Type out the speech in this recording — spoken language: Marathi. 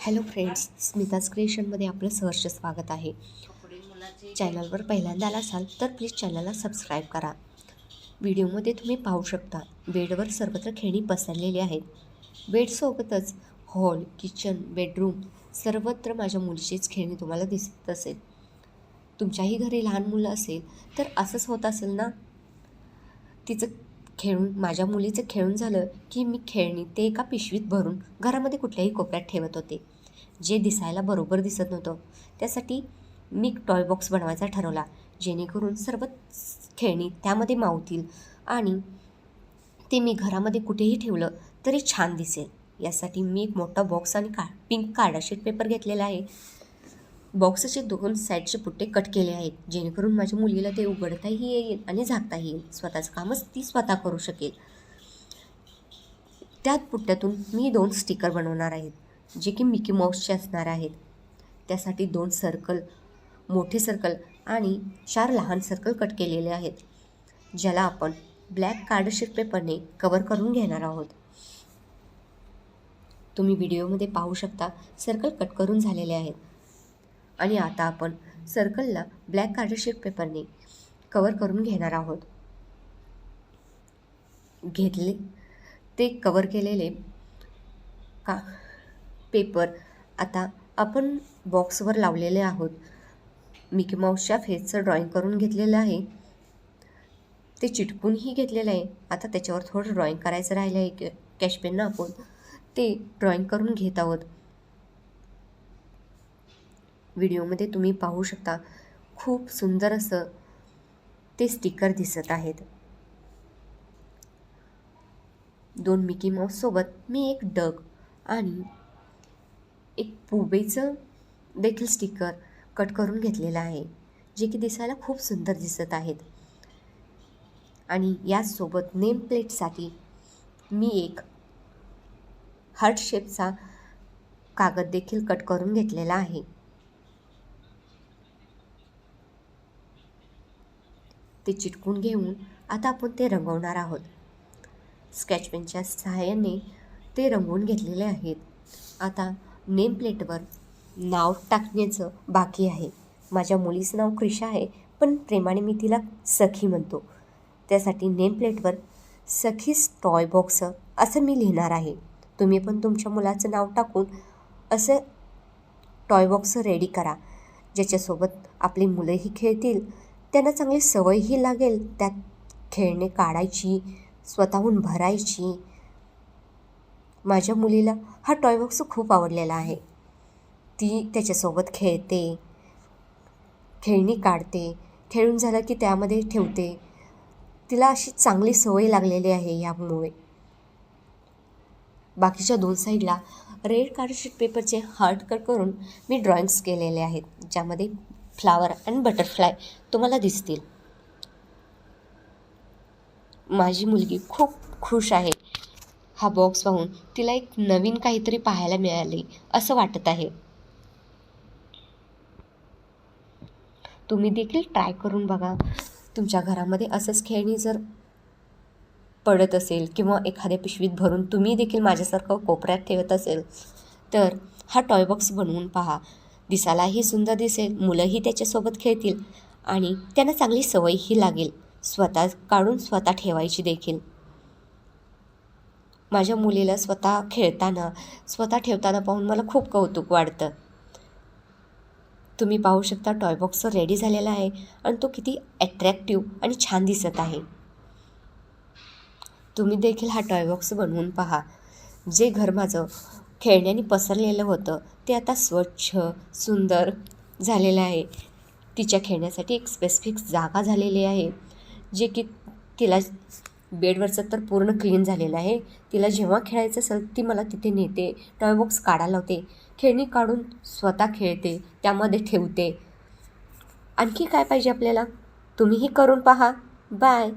हॅलो फ्रेंड्स, स्मिताज क्रिएशनमध्ये आपलं सहर्ष स्वागत आहे. चॅनलवर पहिल्यांदा आला असाल तर प्लीज चॅनलला सबस्क्राईब करा. व्हिडिओमध्ये तुम्ही पाहू शकता बेडवर सर्वत्र खेळणी पसरलेली आहेत. बेडसोबतच हॉल, किचन, बेडरूम सर्वत्र माझ्या मुलीचीच खेळणी तुम्हाला दिसत असेल. तुमच्याही घरी लहान मुलं असेल तर असंच होत असेल ना. माझ्या मुलीचं खेळून झालं की मी खेळणी ते एका पिशवीत भरून घरामध्ये कुठल्याही कोपऱ्यात ठेवत होते, जे दिसायला बरोबर दिसत नव्हतं. त्यासाठी मी टॉय बॉक्स बनवायचा ठरवला, जेणेकरून सर्व खेळणी त्यामध्ये मावतील आणि ते मी घरामध्ये कुठेही ठेवलं तरी छान दिसेल. यासाठी मी एक मोठा बॉक्स आणि पिंक कार्डशीट पेपर घेतलेला आहे. बॉक्सचे 2 साईडचे पुट्टे कट केले आहेत, जेणेकरून माझ्या मुलीला ते उघडताही येईल आणि झाकताही येईल. स्वतःचं कामच ती स्वतः करू शकेल. त्यात पुट्ट्यातून मी 2 स्टिकर बनवणार आहेत, जे की मिकी माऊसचे असणार आहेत. त्यासाठी 2 सर्कल, मोठे सर्कल आणि 4 लहान सर्कल कट केलेले आहेत, ज्याला आपण ब्लॅक कार्डशीट पेपरने कवर करून घेणार आहोत. तुम्ही व्हिडिओमध्ये पाहू शकता सर्कल कट करून झालेले आहेत आणि आता आपण सर्कलला ब्लॅक कार्डशीट पेपरने कवर करून घेणार आहोत. ते कवर केलेले पेपर आता आपण बॉक्सवर लावलेले आहोत. मिकी माऊसच्या फेसचं ड्रॉइंग करून घेतलेलं आहे, ते चिटकूनही घेतलेलं आहे. आता त्याच्यावर थोडं ड्रॉइंग करायचं राहिलं आहे. कॅश पेननं आपण ते ड्रॉइंग करून घेत आहोत. व्हिडिओमध्ये तुम्ही पाहू शकता खूप सुंदर असं ते स्टिकर दिसत आहेत. 2 मिकी माऊससोबत मी एक डग आणि एक पुबेचं देखील स्टिकर कट करून घेतलेलं आहे, जे की दिसायला खूप सुंदर दिसत आहेत. आणि याचसोबत नेम प्लेटसाठी मी एक हार्ट शेपचा कागद देखील कट करून घेतलेला आहे. ते चिटकून घेऊन आता आपण ते रंगवणार आहोत. स्केच पेनच्या सहाय्याने ते रंगवून घेतलेले आहेत. आता नेम प्लेटवर नाव टाकण्याचं बाकी आहे. माझ्या मुलीचं नाव क्रिशा आहे, पण प्रेमाने मी तिला सखी म्हणतो. त्यासाठी नेम प्लेटवर सखीज टॉय बॉक्स असं मी लिहिणार आहे. तुम्ही पण तुमच्या मुलाचं नाव टाकून असं टॉय बॉक्स रेडी करा, ज्याच्यासोबत आपली मुलंही खेळतील, त्यांना चांगली सवयही लागेल त्यात खेळणे काढायची, स्वतःहून भरायची. माझ्या मुलीला हा टॉय बॉक्स खूप आवडलेला आहे. ती त्याच्यासोबत खेळते, खेळणी काढते, खेळून झालं की त्यामध्ये ठेवते. तिला अशी चांगली सवय लागलेली आहे. यामुळे बाकीच्या 2 साईडला रेड कार्डशीट पेपरचे हार्ट कट करून मी ड्रॉइंग्स केलेले आहेत, ज्यामध्ये फ्लावर आणि बटरफ्लाय तुम्हाला दिसतील. माझी मुलगी खूप खुश आहे. हा बॉक्स पाहून तिला एक नवीन काहीतरी पाहायला मिळाले असं वाटत आहे. तुम्ही देखील ट्राय करून बघा. तुमच्या घरामध्ये असंच खेळणी जर पडत असेल किंवा एखाद्या पिशवीत भरून तुम्ही देखील माझ्यासारखं कोपऱ्यात ठेवत असेल तर हा टॉय बॉक्स बनवून पहा. दिसायलाही सुंदर दिसेल, मुलंही त्याच्यासोबत खेळतील आणि त्यांना चांगली सवयही लागेल स्वतः काढून स्वतः ठेवायची देखील. माझ्या मुलीला स्वतः ठेवताना पाहून मला खूप कौतुक वाटतं. तुम्ही पाहू शकता टॉय बॉक्स रेडी झालेला आहे आणि तो किती ॲट्रॅक्टिव्ह आणि छान दिसत आहे. तुम्ही देखील हा टॉय बॉक्स बनवून पहा. जे घर माझं खेळण्याने पसरलेलं होतं ते आता स्वच्छ सुंदर झालेलं आहे. तिच्या खेळण्यासाठी एक स्पेसिफिक जागा झालेली आहे, जे की तिला बेडवरचं तर पूर्ण क्लीन झालेलं आहे. तिला जेव्हा खेळायचं असेल ती मला तिथे नेते, टॉय बॉक्स काढायला लावते, खेळणी काढून स्वतः खेळते, त्यामध्ये ठेवते. आणखी काय पाहिजे आपल्याला? तुम्हीही करून पहा. बाय.